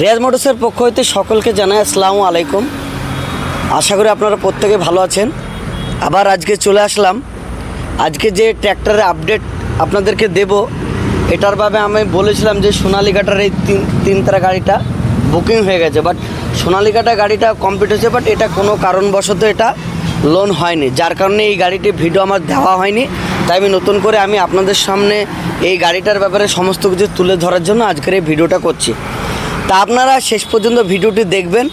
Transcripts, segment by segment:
রিয়াজ মোটরসের পক্ষ হইতে সকলকে জানাই আসসালামু আলাইকুম। আশা করি আপনারা প্রত্যেকে ভালো আছেন। আবার আজকে চলে আসলাম। আজকে যে ট্র্যাক্টরের আপডেট আপনাদেরকে দেব, এটার ভাবে আমি বলেছিলাম যে সোনালিকাটার এই তিন তারা গাড়িটা বুকিং হয়ে গেছে, বাট সোনালিকাটা গাড়িটা কমপ্লিট হয়েছে, বাট এটা কোনো কারণবশত এটা লোন হয়নি, যার কারণে এই গাড়িটি ভিডিও আমার দেওয়া হয়নি। তাই আমি নতুন করে আপনাদের সামনে এই গাড়িটার ব্যাপারে সমস্ত কিছু তুলে ধরার জন্য আজকের এই ভিডিওটা করছি। তা আপনারা শেষ পর্যন্ত ভিডিওটি দেখবেন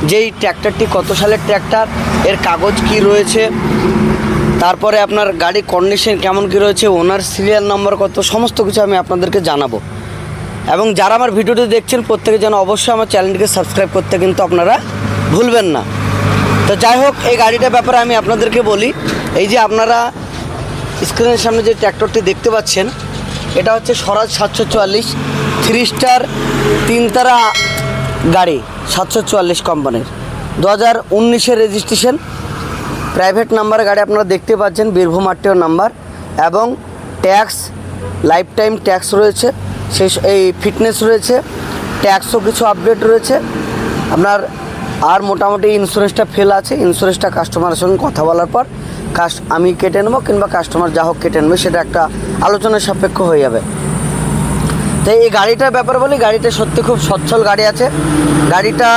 যে এই ট্র্যাক্টরটি কত সালের ট্র্যাক্টর, এর কাগজ কি রয়েছে, তারপরে আপনার গাড়ি কন্ডিশন কেমন কি রয়েছে, ওনার সিরিয়াল নম্বর কত, সমস্ত কিছু আমি আপনাদেরকে জানাবো। এবং যারা আমার ভিডিওটি দেখছেন প্রত্যেকে যেন অবশ্যই আমার চ্যানেলটিকে সাবস্ক্রাইব করতে কিন্তু আপনারা ভুলবেন না। তো যাই হোক, এই গাড়িটার ব্যাপারে আমি আপনাদেরকে বলি। এই যে আপনারা স্ক্রিনের সামনে যে ট্র্যাক্টরটি দেখতে পাচ্ছেন, এটা হচ্ছে স্বরাজ 744 3 স্টার 3 তারা গাড়ি, 744 কোম্পানির, 2019-এর রেজিস্ট্রেশন, প্রাইভেট নাম্বারের গাড়ি আপনারা দেখতে পাচ্ছেন, বীরভূম আরটিও নাম্বার, এবং ট্যাক্স লাইফ টাইম ট্যাক্স রয়েছে, এই ফিটনেস রয়েছে, ট্যাক্সও কিছু আপডেট রয়েছে আপনার। আর মোটামুটি ইন্স্যুরেন্সটা ফেল আছে, ইন্স্যুরেন্সটা কাস্টমারের সঙ্গে কথা বলার পর আমি কেটে নেবো কিংবা কাস্টমার যা হোক কেটে নেবে, সেটা একটা আলোচনার সাপেক্ষ হয়ে যাবে। তাই এই গাড়িটার ব্যাপারে বলি, গাড়িটা সত্যি খুব সচ্ছল গাড়ি আছে। গাড়িটা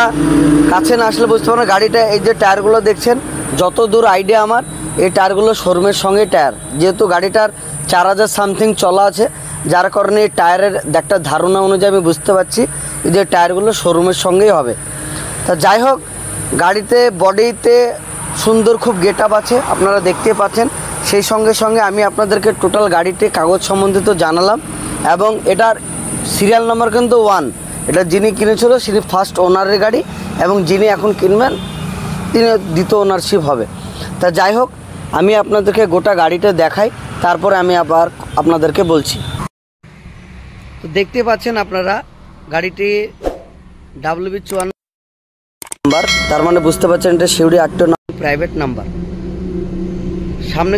কাছে না আসলে বুঝতে পারবেন। গাড়িটা এই যে টায়ারগুলো দেখছেন, যত দূর আইডিয়া আমার, এই টায়ারগুলো শোরুমের সঙ্গে টায়ার, যেহেতু গাড়িটার 4000 সামথিং চলা আছে, যার কারণে এই টায়ারের একটা ধারণা অনুযায়ী আমি বুঝতে পারছি যে টায়ারগুলো শোরুমের সঙ্গেই হবে। তা যাই হোক, গাড়িতে বডিতে সুন্দর খুব গেট আপ আছে, আপনারা দেখতে পাচ্ছেন। সেই সঙ্গে সঙ্গে আমি আপনাদেরকে টোটাল গাড়িতে কাগজ সম্বন্ধিত জানালাম, এবং এটার সিরিয়াল নাম্বার কিন্তু 1। এটা যিনি কিনেছিল তিনি ফার্স্ট ওনারের গাড়ি, এবং যিনি এখন কিনবেন তিনি দ্বিতীয় ওনারশিপ হবে। তা যাই হোক, আমি আপনাদেরকে গোটা গাড়িটা দেখাই, তারপরে আমি আবার আপনাদেরকে বলছি। তো দেখতে পাচ্ছেন আপনারা গাড়িটি WB54 নাম্বার, তার মানে বুঝতে পারছেন এটা শিউড়ি আরটিও প্রাইভেট নাম্বার। সামনে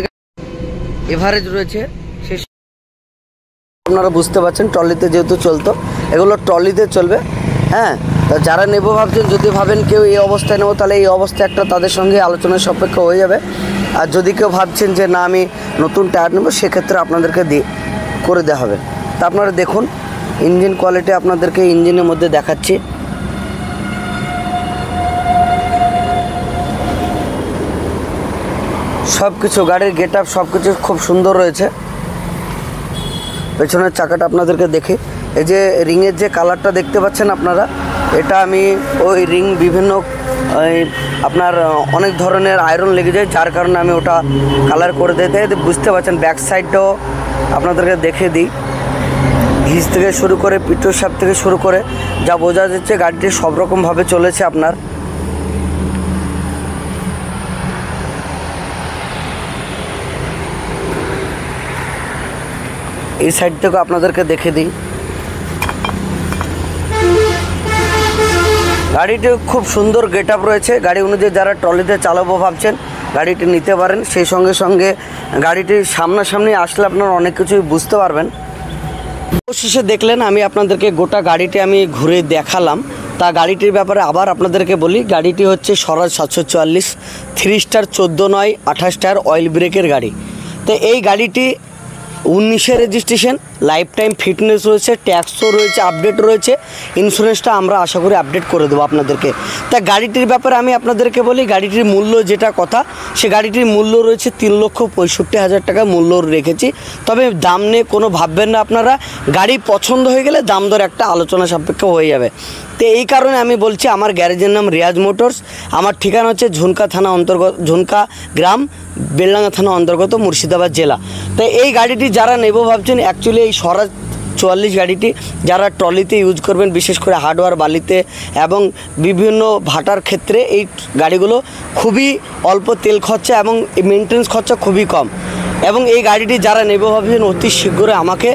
এভারেজ রয়েছে, সেই আপনারা বুঝতে পারছেন। ট্রলিতে যেহেতু চলতো, এগুলো ট্রলিতে চলবে। হ্যাঁ, তা যারা নেবো ভাবছেন, যদি ভাবেন কেউ এই অবস্থায় নেবো, তাহলে এই অবস্থায় একটা তাদের সঙ্গে আলোচনার সাপেক্ষ হয়ে যাবে। আর যদি কেউ ভাবছেন যে না আমি নতুন টায়ার নেবো, সেক্ষেত্রে আপনাদেরকে করে দেওয়া হবে। তা আপনারা দেখুন ইঞ্জিন কোয়ালিটি, আপনাদেরকে ইঞ্জিনের মধ্যে দেখাচ্ছি। সব কিছু গাড়ির গেট আপ সব কিছু খুব সুন্দর রয়েছে। পেছনের চাকাটা আপনাদেরকে দেখে, এই যে রিংয়ের যে কালারটা দেখতে পাচ্ছেন আপনারা, এটা আমি ওই রিং বিভিন্ন আপনার অনেক ধরনের আয়রন লেগে যায়, যার কারণে আমি ওটা কালার করে দিতে বুঝতে পারছেন। ব্যাক সাইডটাও আপনাদেরকে দেখে দিই, ঘিস থেকে শুরু করে পিঠোর সাপ থেকে শুরু করে যা বোঝা যাচ্ছে গাড়িটি সব রকমভাবে চলেছে আপনার। এই সাইড থেকে আপনাদেরকে দেখে দিই, গাড়িটি খুব সুন্দর গেট আপ রয়েছে। গাড়ি অনুযায়ী যারা ট্রলিতে চালাবো ভাবছেন গাড়িটি নিতে পারেন। সেই সঙ্গে সঙ্গে গাড়িটির সামনাসামনি আসলে আপনারা অনেক কিছুই বুঝতে পারবেন। অবশেষে দেখলেন আমি আপনাদেরকে গোটা গাড়িটি আমি ঘুরে দেখালাম। তা গাড়িটির ব্যাপারে আবার আপনাদেরকে বলি, গাড়িটি হচ্ছে স্বরাজ 744 3 স্টার 14/9 28 টায়ার অয়েল ব্রেকের গাড়ি। তো এই গাড়িটি 19-এর রেজিস্ট্রেশন, লাইফ টাইম ফিটনেস রয়েছে, ট্যাক্সও রয়েছে, আপডেট রয়েছে, ইন্স্যুরেন্সটা আমরা আশা করি আপডেট করে দেবো আপনাদেরকে। তা গাড়িটির ব্যাপারে আমি আপনাদেরকে বলি, গাড়িটির মূল্য যেটা কথা, সে গাড়িটির মূল্য রয়েছে 3,65,000 টাকা মূল্য রেখেছি। তবে দাম নিয়ে কোনো ভাববেন না আপনারা, গাড়ি পছন্দ হয়ে গেলে দাম দর একটা আলোচনা সাপেক্ষ হয়ে যাবে। তো এই কারণে আমি বলছি, আমার গ্যারেজের নাম রিয়াজ মোটরস, আমার ঠিকানা হচ্ছে ঝুনকা থানা অন্তর্গত, ঝুনকা গ্রাম, বেলডাঙ্গা থানা অন্তর্গত, মুর্শিদাবাদ জেলা। তাই এই গাড়িটি যারা নেব ভাবছেন, অ্যাকচুয়ালি এই স্বরাজ 44 গাড়িটি যারা ট্রলিতে ইউজ করবেন, বিশেষ করে হার্ডওয়ার বালিতে এবং বিভিন্ন ভাটার ক্ষেত্রে, এই গাড়িগুলো খুবই অল্প তেল খরচা এবং মেনটেন্স খরচা খুবই কম। এবং এই গাড়িটি যারা নেবে ভাবছেন অতি শীঘ্রই আমাকে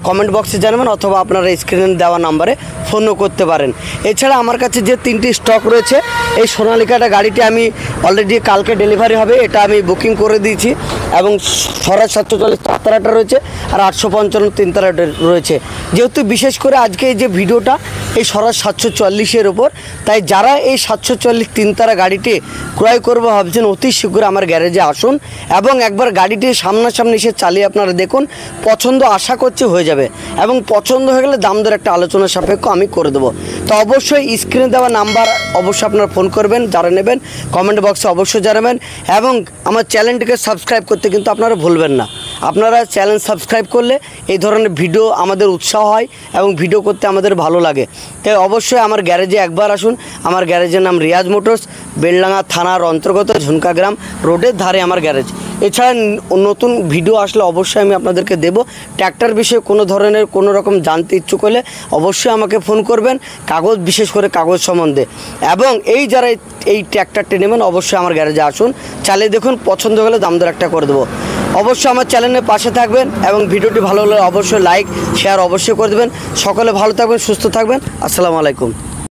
কমেন্ট বক্সে জানাবেন, অথবা আপনারা স্ক্রিনে দেওয়া নাম্বারে ফোনও করতে পারেন। এছাড়া আমার কাছে যে 3টি স্টক রয়েছে, এই সোনালিকাটা গাড়িটি আমি অলরেডি কালকে ডেলিভারি হবে, এটা আমি বুকিং করে দিয়েছি। এবং স্বরাজ 744 4 রয়েছে, আর 855 3 রয়েছে। যেহেতু বিশেষ করে আজকে এই যে ভিডিওটা এই স্বরাজ 744-এর ওপর। তাই যারা এই 744 তিনতারা গাড়িটি ক্রয় করবো ভাবছেন অতি শীঘ্র আমার গ্যারেজে আসুন এবং একবার গাড়িটি সামনাসামনি এসে চালিয়ে আপনারা দেখুন, পছন্দ আশা করছি হয়ে যাবে এবং পছন্দ হয়ে গেলে দাম দর একটা আলোচনা সাপেক্ষ আমি করে দেবো। তো অবশ্যই স্ক্রিনে দেওয়া নাম্বার অবশ্যই আপনারা ফোন করবেন, যারা নেবেন কমেন্ট বক্সে অবশ্যই জানাবেন এবং আমার চ্যানেলটিকে সাবস্ক্রাইব করতে কিন্তু আপনারা ভুলবেন না। আপনারা চ্যানেল সাবস্ক্রাইব করলে এই ধরনের ভিডিও আমাদের উৎসাহ হয় এবং ভিডিও করতে আমাদের ভালো লাগে। তাই অবশ্যই আমার গ্যারেজে একবার আসুন। আমার গ্যারেজের নাম রিয়াজ মোটরস, বেলডাঙ্গা থানার অন্তর্গত ঝুনকা গ্রাম রোডের ধারে আমার গ্যারেজ। এছাড়া নতুন ভিডিও আসলে অবশ্যই আমি আপনাদেরকে দেব। ট্র্যাক্টর বিষয়ে কোনো ধরনের কোনো রকম জানতে ইচ্ছুক হলে অবশ্যই আমাকে ফোন করবেন, কাগজ বিশেষ করে কাগজ সম্বন্ধে। এবং যারা এই ট্র্যাক্টরটি নেবেন অবশ্যই আমার গ্যারেজে আসুন, চালিয়ে দেখুন, পছন্দ হলে দাম দর একটা করে দেবো। অবশ্যই আমার চ্যানেলের পাশে থাকবেন এবং ভিডিওটি ভালো হলে অবশ্যই লাইক শেয়ার অবশ্যই করে দেবেন। সকলে ভালো থাকবেন, সুস্থ থাকবেন। আসসালামু আলাইকুম।